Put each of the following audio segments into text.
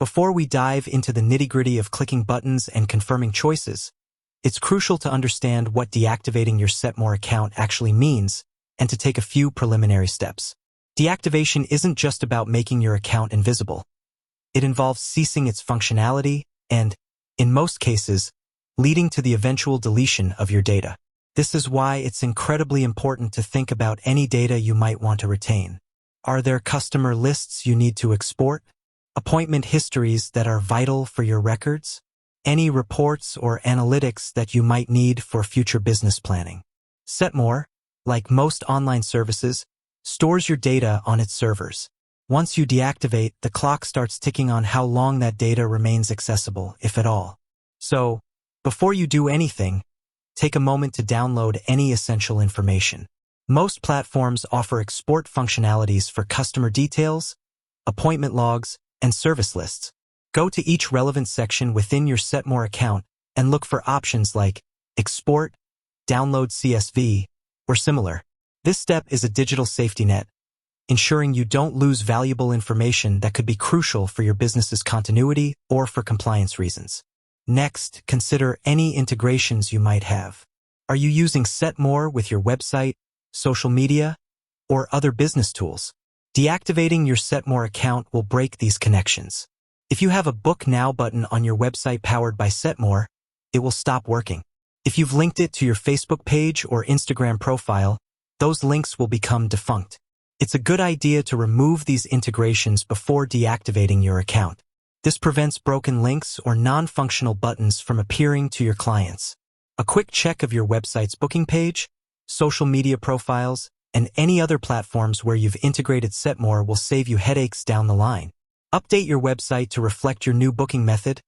Before we dive into the nitty-gritty of clicking buttons and confirming choices, it's crucial to understand what deactivating your Setmore account actually means and to take a few preliminary steps. Deactivation isn't just about making your account invisible. It involves ceasing its functionality and, in most cases, leading to the eventual deletion of your data. This is why it's incredibly important to think about any data you might want to retain. Are there customer lists you need to export? Appointment histories that are vital for your records? Any reports or analytics that you might need for future business planning? Setmore, like most online services, stores your data on its servers. Once you deactivate, the clock starts ticking on how long that data remains accessible, if at all. So, before you do anything, take a moment to download any essential information. Most platforms offer export functionalities for customer details, appointment logs, and service lists. Go to each relevant section within your Setmore account and look for options like Export, Download CSV, or similar. This step is a digital safety net, ensuring you don't lose valuable information that could be crucial for your business's continuity or for compliance reasons. Next, consider any integrations you might have. Are you using Setmore with your website, social media, or other business tools? Deactivating your Setmore account will break these connections. If you have a Book Now button on your website powered by Setmore, it will stop working. If you've linked it to your Facebook page or Instagram profile, those links will become defunct. It's a good idea to remove these integrations before deactivating your account. This prevents broken links or non-functional buttons from appearing to your clients. A quick check of your website's booking page, social media profiles, and any other platforms where you've integrated Setmore will save you headaches down the line. Update your website to reflect your new booking method,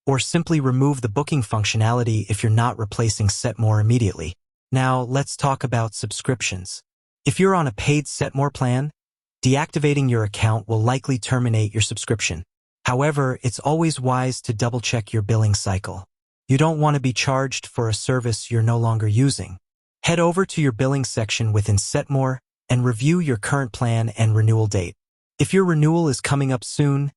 or simply remove the booking functionality if you're not replacing Setmore immediately. Now, let's talk about subscriptions. If you're on a paid Setmore plan, deactivating your account will likely terminate your subscription. However, it's always wise to double-check your billing cycle. You don't want to be charged for a service you're no longer using. Head over to your billing section within Setmore and review your current plan and renewal date. If your renewal is coming up soon,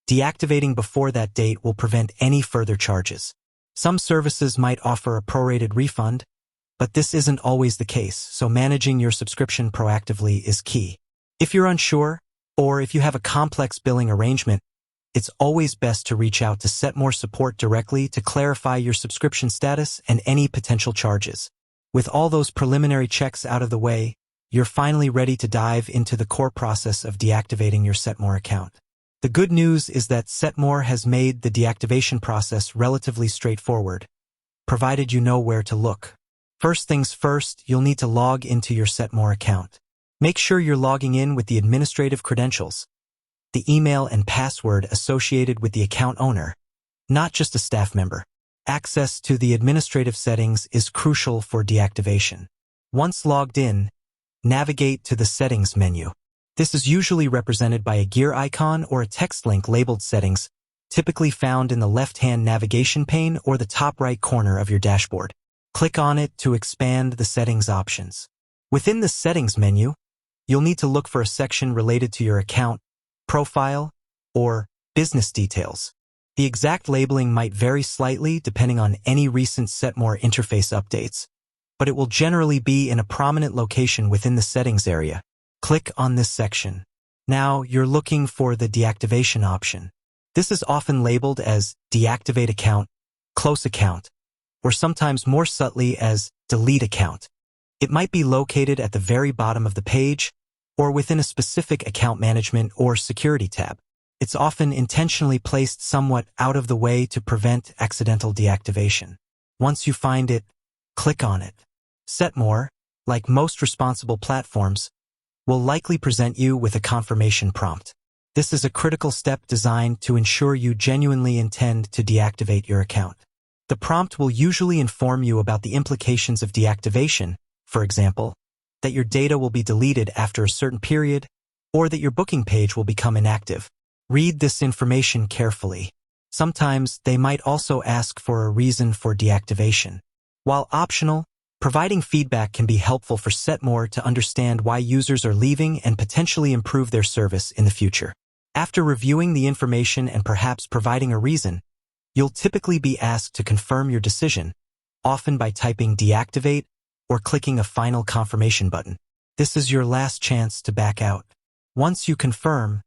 deactivating before that date will prevent any further charges. Some services might offer a prorated refund, but this isn't always the case, so managing your subscription proactively is key. If you're unsure, or if you have a complex billing arrangement, it's always best to reach out to Setmore support directly to clarify your subscription status and any potential charges. With all those preliminary checks out of the way, you're finally ready to dive into the core process of deactivating your Setmore account. The good news is that Setmore has made the deactivation process relatively straightforward, provided you know where to look. First things first, you'll need to log into your Setmore account. Make sure you're logging in with the administrative credentials, the email and password associated with the account owner, not just a staff member. Access to the administrative settings is crucial for deactivation. Once logged in, navigate to the Settings menu. This is usually represented by a gear icon or a text link labeled Settings, typically found in the left-hand navigation pane or the top right corner of your dashboard. Click on it to expand the settings options. Within the Settings menu, you'll need to look for a section related to your account, profile, or business details. The exact labeling might vary slightly depending on any recent Setmore interface updates, but it will generally be in a prominent location within the settings area. Click on this section. Now you're looking for the deactivation option. This is often labeled as Deactivate Account, Close Account, or sometimes more subtly as Delete Account. It might be located at the very bottom of the page or within a specific account management or security tab. It's often intentionally placed somewhat out of the way to prevent accidental deactivation. Once you find it, click on it. Setmore, like most responsible platforms, will likely present you with a confirmation prompt. This is a critical step designed to ensure you genuinely intend to deactivate your account. The prompt will usually inform you about the implications of deactivation, for example, that your data will be deleted after a certain period, or that your booking page will become inactive. Read this information carefully. Sometimes they might also ask for a reason for deactivation. While optional, providing feedback can be helpful for Setmore to understand why users are leaving and potentially improve their service in the future. After reviewing the information and perhaps providing a reason, you'll typically be asked to confirm your decision, often by typing deactivate or clicking a final confirmation button. This is your last chance to back out. Once you confirm,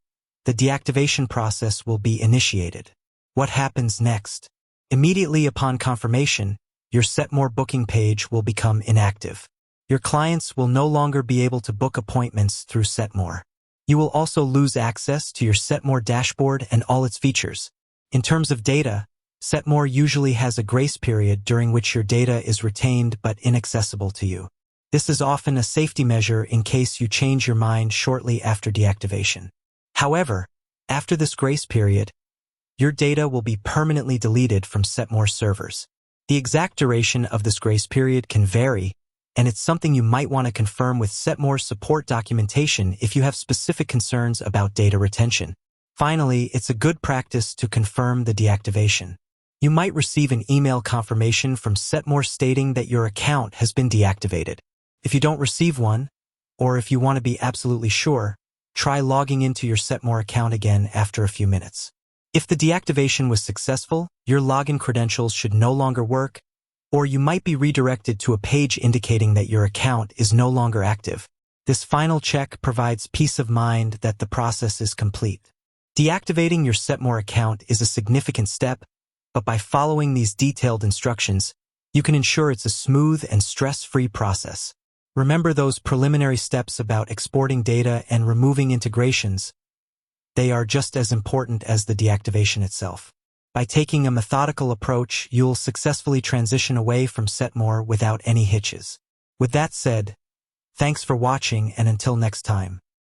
the deactivation process will be initiated. What happens next? Immediately upon confirmation, your Setmore booking page will become inactive. Your clients will no longer be able to book appointments through Setmore. You will also lose access to your Setmore dashboard and all its features. In terms of data, Setmore usually has a grace period during which your data is retained but inaccessible to you. This is often a safety measure in case you change your mind shortly after deactivation. However, after this grace period, your data will be permanently deleted from Setmore servers. The exact duration of this grace period can vary, and it's something you might want to confirm with Setmore support documentation if you have specific concerns about data retention. Finally, it's a good practice to confirm the deactivation. You might receive an email confirmation from Setmore stating that your account has been deactivated. If you don't receive one, or if you want to be absolutely sure, try logging into your Setmore account again after a few minutes. If the deactivation was successful, your login credentials should no longer work, or you might be redirected to a page indicating that your account is no longer active. This final check provides peace of mind that the process is complete. Deactivating your Setmore account is a significant step, but by following these detailed instructions, you can ensure it's a smooth and stress-free process. Remember those preliminary steps about exporting data and removing integrations. They are just as important as the deactivation itself. By taking a methodical approach, you'll successfully transition away from Setmore without any hitches. With that said, thanks for watching, and until next time.